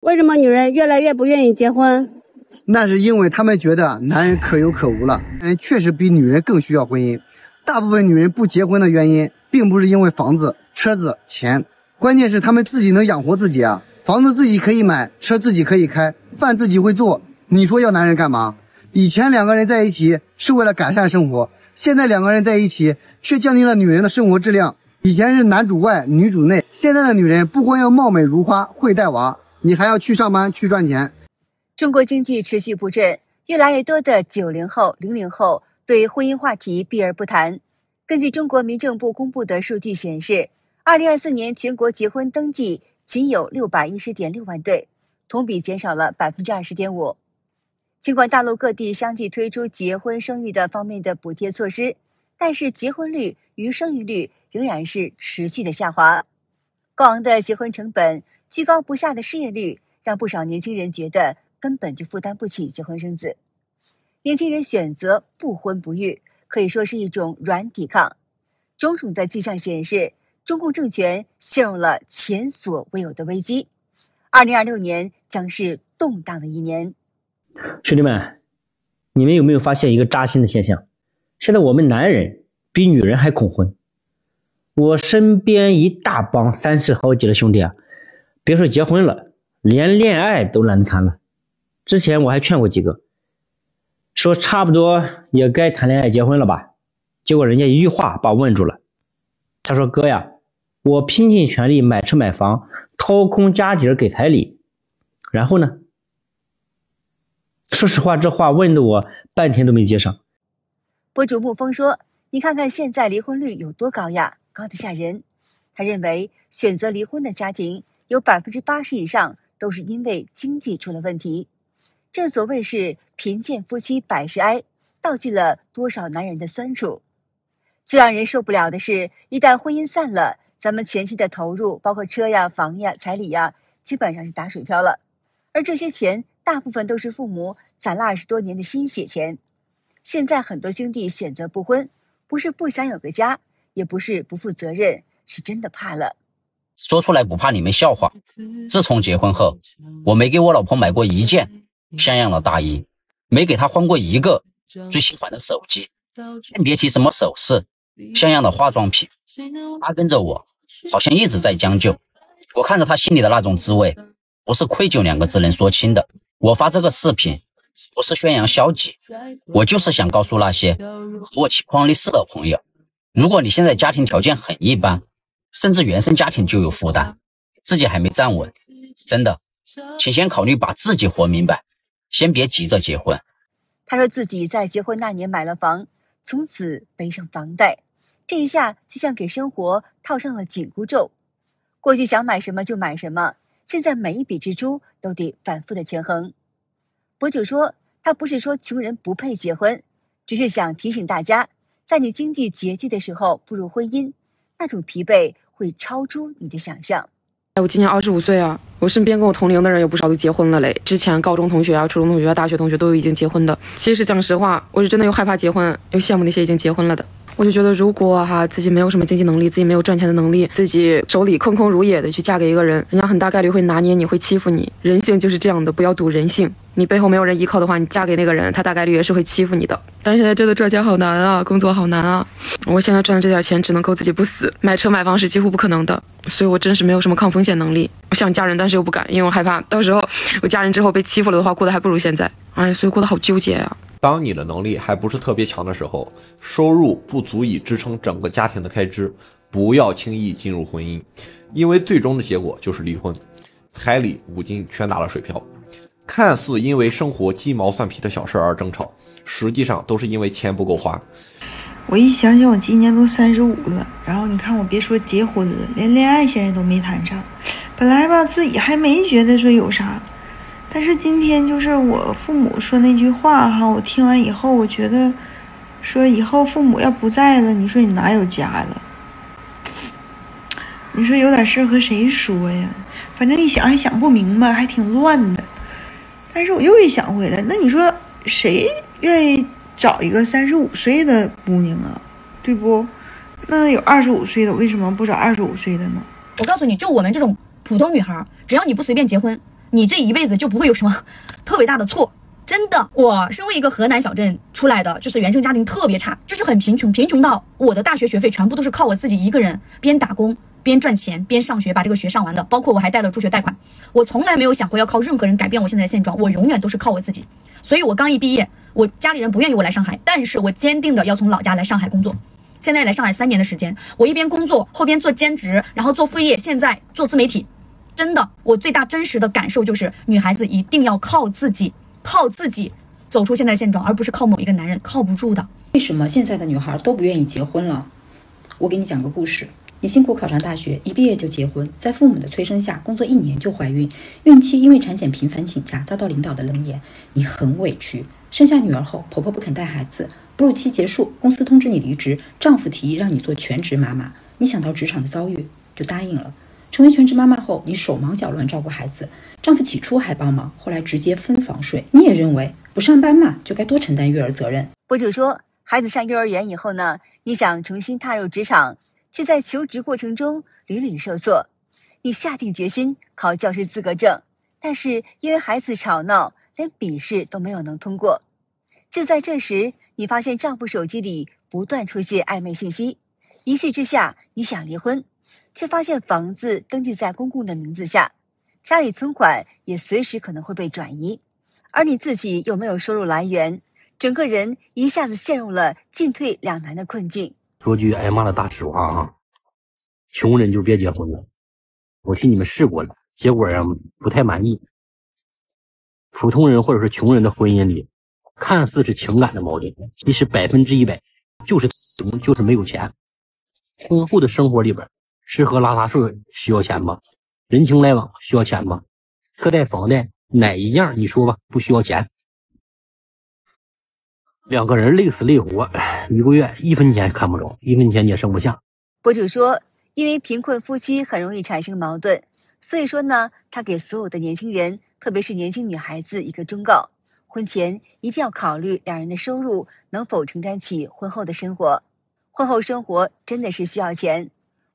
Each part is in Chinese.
為什麼女人越來越不願意結婚？那是因為他們覺得男人可有可無了。男人確實比女人更需要婚姻。大部分女人不結婚的原因，並不是因為房子、車子、錢，關鍵是他們自己能養活自己啊。房子自己可以買，車自己可以開，飯自己会做，你說要男人幹嘛？以前2個人在一起是為了改善生活，現在2個人在一起卻降低了女人的生活質量。以前是男主外女主內，現在的女人不光要貌美如花會帶娃，你還要去上班去賺錢。中國經濟持續不振，越來越多的90後、00後對婚姻話題避而不談。根據中國民政部公布的數據顯示，2024年全國結婚登記僅有610.6萬對，同比減少了20.5%。儘管大陸各地相繼推出結婚生育的方面的補貼措施，但是結婚率與生育率仍然是持續的下滑。高昂的結婚成本、居高不下的失業率，讓不少年輕人覺得根本就負擔不起結婚生子。年輕人選擇不婚不育，可以說是一種軟抵抗。種種的跡象顯示，中共政權陷入了前所未有的危機。2026年將是动盪的一年。兄弟们，你们有没有發現一個扎心的現象？現在我們男人比女人還恐婚。我身邊一大幫30好幾的兄弟啊，別說結婚了，連戀愛都懶得談了。之前我還勸過幾個，說差不多也該談戀愛結婚了吧，結果人家一句話把我問住了。他說，哥呀，我拼盡全力買車買房，掏空家底兒給彩禮，然後呢？說實話，這話問得我半天都沒接上。博主沐風說，你看看現在離婚率有多高呀，高得嚇人。他認為選擇離婚的家庭有80%以上都是因為經濟出了問題。正所謂是貧賤夫妻百事哀，道盡了多少男人的酸楚。最讓人受不了的是，一旦婚姻散了，咱們前期的投入，包括車呀、房呀、彩禮呀，基本上是打水漂了。而這些錢大部分都是父母攒了20多年的心血錢。現在很多兄弟選擇不婚，不是不想有個家，也不是不負責任，是真的怕了。說出來不怕你們笑話，自從結婚後，我沒給我老婆買過一件像樣的大衣，沒給她換過一個最喜歡的手機，更別提什麼首飾、像樣的化妝品。她跟着我好像一直在將就，我看着她心裡的那種滋味，不是愧疚2個字能說清的。我發這個視頻不是宣揚消極，我就是想告訴那些和我情況類似的朋友，如果你現在家庭條件很一般，甚至原生家庭就有負擔，自己還沒站穩，真的請先考慮把自己活明白，先別急着結婚。他說自己在結婚那年買了房，從此背上房貸，這一下就像給生活套上了緊箍咒。過去想買什麼就買什麼，現在每一筆支出都得反覆的權衡。博主說，他不是說窮人不配結婚，只是想提醒大家，在你經濟拮據的時候步入婚姻，那種疲憊會超出你的想象。我今年25歲啊，我身邊跟我同齡的人有不少都結婚了嘞。之前高中同學啊、初中同學啊、大學同學都有已經結婚的。其實講實話，我是真的又害怕結婚，又羨慕那些已經結婚了的。我就覺得，如果自己沒有什麼經濟能力，自己沒有賺錢的能力，自己手裡空空如也的去嫁給一個人，人家很大概率會拿捏你，會欺負你。人性就是這樣的，不要賭人性。你背後沒有人依靠的話，你嫁給那個人，他大概率也是會欺負你的。但是現在真的賺錢好難啊，工作好難啊。我現在賺的這點錢只能夠自己不死，買車買房是幾乎不可能的，所以我真是沒有什麼抗風險能力。我想嫁人，但是又不敢，因為我害怕到時候我嫁人之後被欺負了的話，過得還不如現在。所以過得好糾結啊。當你的能力還不是特別強的時候，收入不足以支撐整個家庭的開支，不要輕易進入婚姻，因為最終的結果就是離婚，彩禮五金全打了水漂。看似因為生活雞毛蒜皮的小事而爭吵，實際上都是因為錢不夠花。我一想想，我今年都35了，然後你看我別說結婚了，連戀愛現在都沒談上。本來吧，自己還沒覺得說有啥，但是今天就是我父母說那句話哈，我聽完以後，我覺得說以後父母要不在了，你說你哪有家了？你說有點事和誰說呀？反正一想還想不明白，還挺亂的。但是我又一想回來，那你說誰願意找一個35歲的姑娘啊？對不？那有25歲的，為什麼不找25歲的呢？我告訴你，就我們這種普通女孩，只要你不隨便結婚，你這一輩子就不會有什麼特別大的錯。真的，我身為一個河南小鎮出來的，就是原生家庭特別差，就是很贫穷，贫穷到我的大学学費全部都是靠我自己一个人邊打工邊賺錢邊上學把這個學上完的，包括我還貸了助學貸款。我從來沒有想過要靠任何人改變我現在的現狀，我永遠都是靠我自己。所以我剛一畢業，我家裡人不願意我來上海，但是我堅定的要從老家來上海工作。現在來上海3年的時間，我一邊工作，後邊做兼職，然後做副業，現在做自媒體。真的，我最大真實的感受就是女孩子一定要靠自己走出現在的現狀，而不是靠某一個男人，靠不住的。為什麼現在的女孩都不願意結婚了？我給你講個故事。你辛苦考上大學，一畢業就結婚，在父母的催生下，工作1年就懷孕，孕期因為產檢頻繁請假，遭到領導的冷眼，你很委屈。生下女兒後，婆婆不肯帶孩子，哺乳期結束，公司通知你離職，丈夫提議讓你做全職媽媽，你想到職場的遭遇，就答應了。成為全職媽媽後，你手忙腳亂照顧孩子，丈夫起初還幫忙，後來直接分房睡。你也認為不上班嘛，就該多承擔育兒責任。博主說，孩子上幼兒園以後呢，你想重新踏入職場，卻在求職過程中屢屢受挫。你下定決心考教師資格證，但是因為孩子吵鬧，連筆試都沒有能通過。就在這時，你發現丈夫手機裡不斷出現曖昧信息，一氣之下，你想離婚，卻發現房子登記在公公的名字下，家裡存款也隨時可能會被轉移，而你自己又沒有收入來源，整個人一下子陷入了進退兩難的困境。說句挨罵的大實話啊，窮人就別結婚了。我替你們試過了，結果不太滿意。普通人或者是窮人的婚姻裡，看似是情感的矛盾，其實100%就是沒有錢。豐富的生活裡邊，吃喝拉撒睡需要錢嗎？人情來往需要錢嗎？車貸房貸哪一樣你說吧，不需要錢？兩個人累死累活，一個月1分錢看不着，1分錢也剩不下。博主說，因為貧困夫妻很容易產生矛盾，所以說呢，他給所有的年輕人，特別是年輕女孩子一個忠告：婚前一定要考慮兩人的收入能否承擔起婚後的生活。婚後生活真的是需要錢，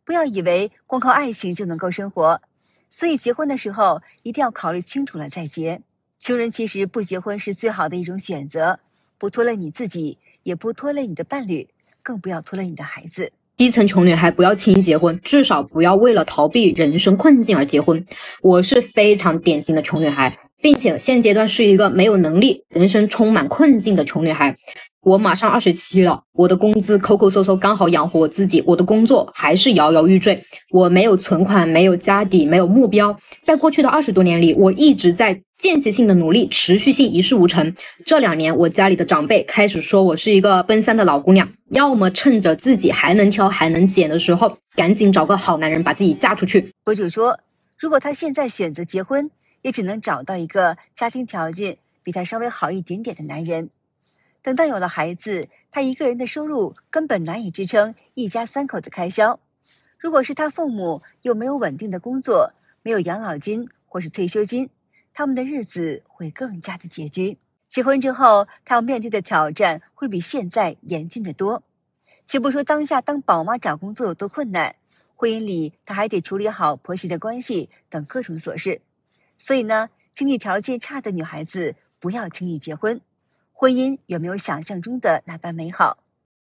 不要以為光靠愛情就能夠生活，所以結婚的時候一定要考慮清楚了再結。窮人其實不結婚是最好的一種選擇，不拖累你自己，也不拖累你的伴侶，更不要拖累你的孩子。基層窮女孩不要輕易結婚，至少不要為了逃避人生困境而結婚。我是非常典型的窮女孩，並且現階段是一個沒有能力、人生充滿困境的窮女孩。我馬上27了，我的工資摳摳嗖嗖剛好養活我自己，我的工作還是搖搖欲墜，我沒有存款，沒有家底，沒有目標。在過去的20多年裡，我一直在間歇性的努力，持續性一事無成。這2年，我家裡的長輩開始說我是一個奔三的老姑娘，要麼趁着自己還能挑還能揀的時候，趕緊找個好男人把自己嫁出去。博主說，如果他現在選擇結婚，也只能找到一個家庭條件比他稍微好一點點的男人。等到有了孩子，他一個人的收入根本難以支撐一家3口的開銷。如果是他父母又沒有穩定的工作，沒有養老金或是退休金，他們的日子會更加的拮據。結婚之後，他要面對的挑戰會比現在嚴峻得多。且不說當下當寶媽找工作有多困難，婚姻裡他還得處理好婆媳的關係等各種瑣事。所以呢，經濟條件差的女孩子不要輕易結婚。婚姻有沒有想象中的那般美好？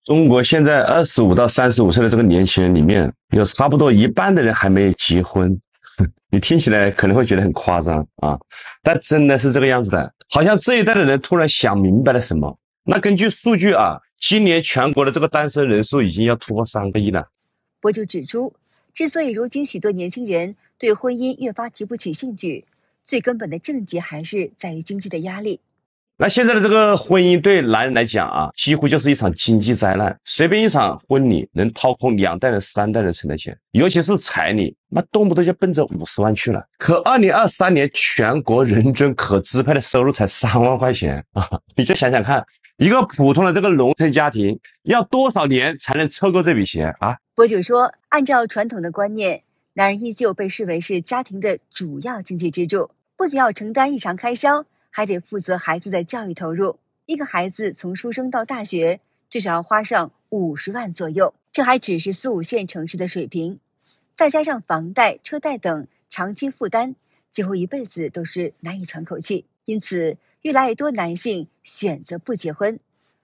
中國現在25到35歲的這個年輕人裡面，有差不多一半的人還沒結婚。你聽起來可能會覺得很誇張啊，但真的是這個樣子的。好像這一代的人突然想明白了什麼。那根據數據啊，今年全國的這個單身人數已經要突破3個億了。博主指出，之所以如今許多年輕人對婚姻越發提不起興趣，最根本的症結還是在於經濟的壓力。那現在的這個婚姻對男人來講啊，幾乎就是一場經濟災難。隨便一場婚禮能掏空2代人、3代人存的錢，尤其是彩禮，那動不動就奔着50萬去了。可2023年全國人均可支配的收入才3萬塊錢啊！你就想想看，一個普通的這個農村家庭要多少年才能湊夠這筆錢啊？博主說，按照傳統的觀念，男人依舊被視為是家庭的主要經濟支柱，不僅要承擔日常開銷，還得負責孩子的教育投入。一個孩子從出生到大學，至少要花上50萬左右，這還只是4、5線城市的水平。再加上房貸、車貸等長期負擔，幾乎一輩子都是難以喘口氣。因此，越來越多男性選擇不結婚，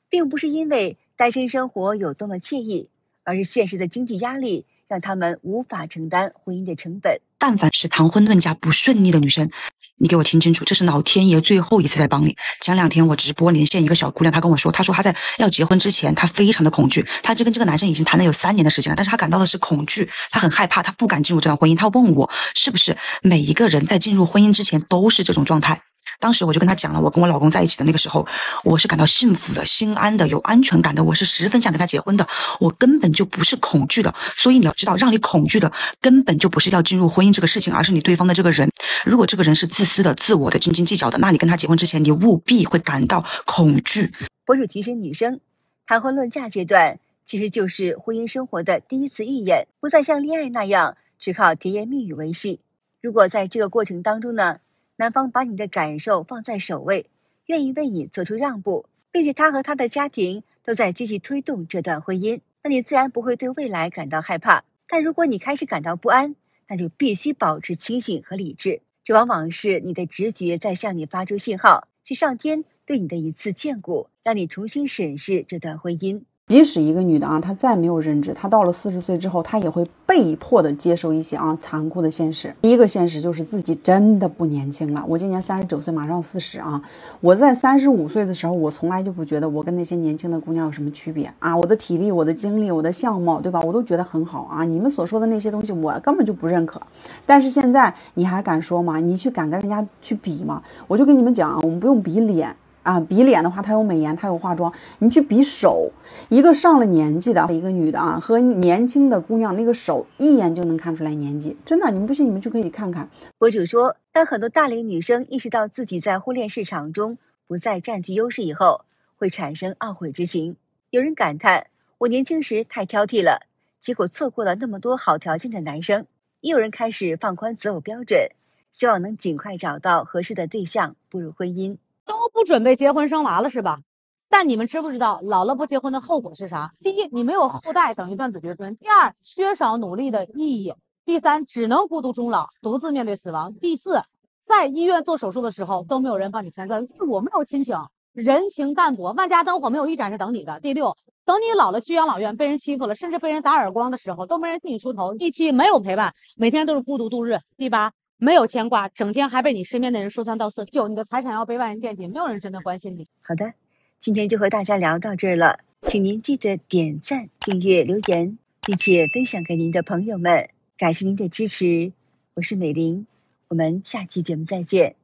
並不是因為單身生活有多麼愜意，而是現實的經濟壓力讓他們無法承擔婚姻的成本。但凡是談婚論嫁不順利的女生，你给我聽清楚，這是老天爺最後一次在幫你。前2天我直播連線一個小姑娘，她跟我說，她說她在要結婚之前，她非常的恐懼，她跟這個男生已經談了有3年的時間了，但是她感到的是恐懼，她很害怕，她不敢進入這段婚姻。她問我，是不是每一個人在進入婚姻之前都是這種狀態？當時我就跟他講了，我跟我老公在一起的那個時候，我是感到幸福的、心安的、有安全感的，我是十分想跟他結婚的，我根本就不是恐懼的。所以你要知道，讓你恐懼的根本就不是要進入婚姻這個事情，而是你對方的這個人。如果這個人是自私的、自我的、斤斤計較的，那你跟他結婚之前，你務必會感到恐懼。博主提醒女生，談婚論嫁階段其實就是婚姻生活的第一次預演，不再像戀愛那樣只靠甜言蜜語維繫。如果在這個過程當中呢，男方把你的感受放在首位，願意為你做出讓步，並且他和他的家庭都在積極推動這段婚姻，那你自然不會對未來感到害怕。但如果你開始感到不安，那就必須保持清醒和理智。這往往是你的直覺在向你發出信號，是上天對你的一次眷顧，讓你重新審視這段婚姻。即使一個女的啊，她再沒有認知，她到了40歲之後，她也會被迫的接受一些殘酷的現實。第一個現實就是自己真的不年輕了。我今年39歲，馬上40啊。我在35歲的時候，我從來就不覺得我跟那些年輕的姑娘有什麼區別啊。我的體力、我的精力、我的相貌，對吧？我都覺得很好啊。你們所說的那些東西，我根本就不認可。但是現在你還敢說嗎？你去敢跟人家去比嗎？我就跟你們講啊，我們不用比臉。比臉的話，她有美顏，她有化妝。你去比手，一個上了年紀的一個女的啊，和年輕的姑娘，那個手一眼就能看出來年紀。真的，你們不信，你們就可以看看。博主說，當很多大齡女生意識到自己在婚戀市場中不再佔據優勢以後，會產生懊悔之情。有人感嘆，我年輕時太挑剔了，結果錯過了那麼多好條件的男生。也有人開始放寬擇偶標準，希望能盡快找到合適的對象，步入婚姻。都不準備結婚生娃了是吧？但你們知不知道老了不結婚的後果是啥？第一，你沒有後代，等於断子绝孙；第二，缺少努力的意義；第三，只能孤獨終老，獨自面對死亡；第四，在醫院做手術的時候都沒有人帮你签字，我没有親情，人情淡薄，萬家燈火沒有一盞是等你的。第六，等你老了去養老院被人欺負了，甚至被人打耳光的時候，都沒人替你出頭。第七，沒有陪伴，每天都是孤獨度日。第八，沒有牽掛，整天還被你身邊的人說三道四。9，你的財產要被外人惦記，沒有人真的關心你。好的，今天就和大家聊到這兒了，請您記得點讚、訂閱、留言，並且分享給您的朋友們。感謝您的支持，我是美玲，我們下期節目再見。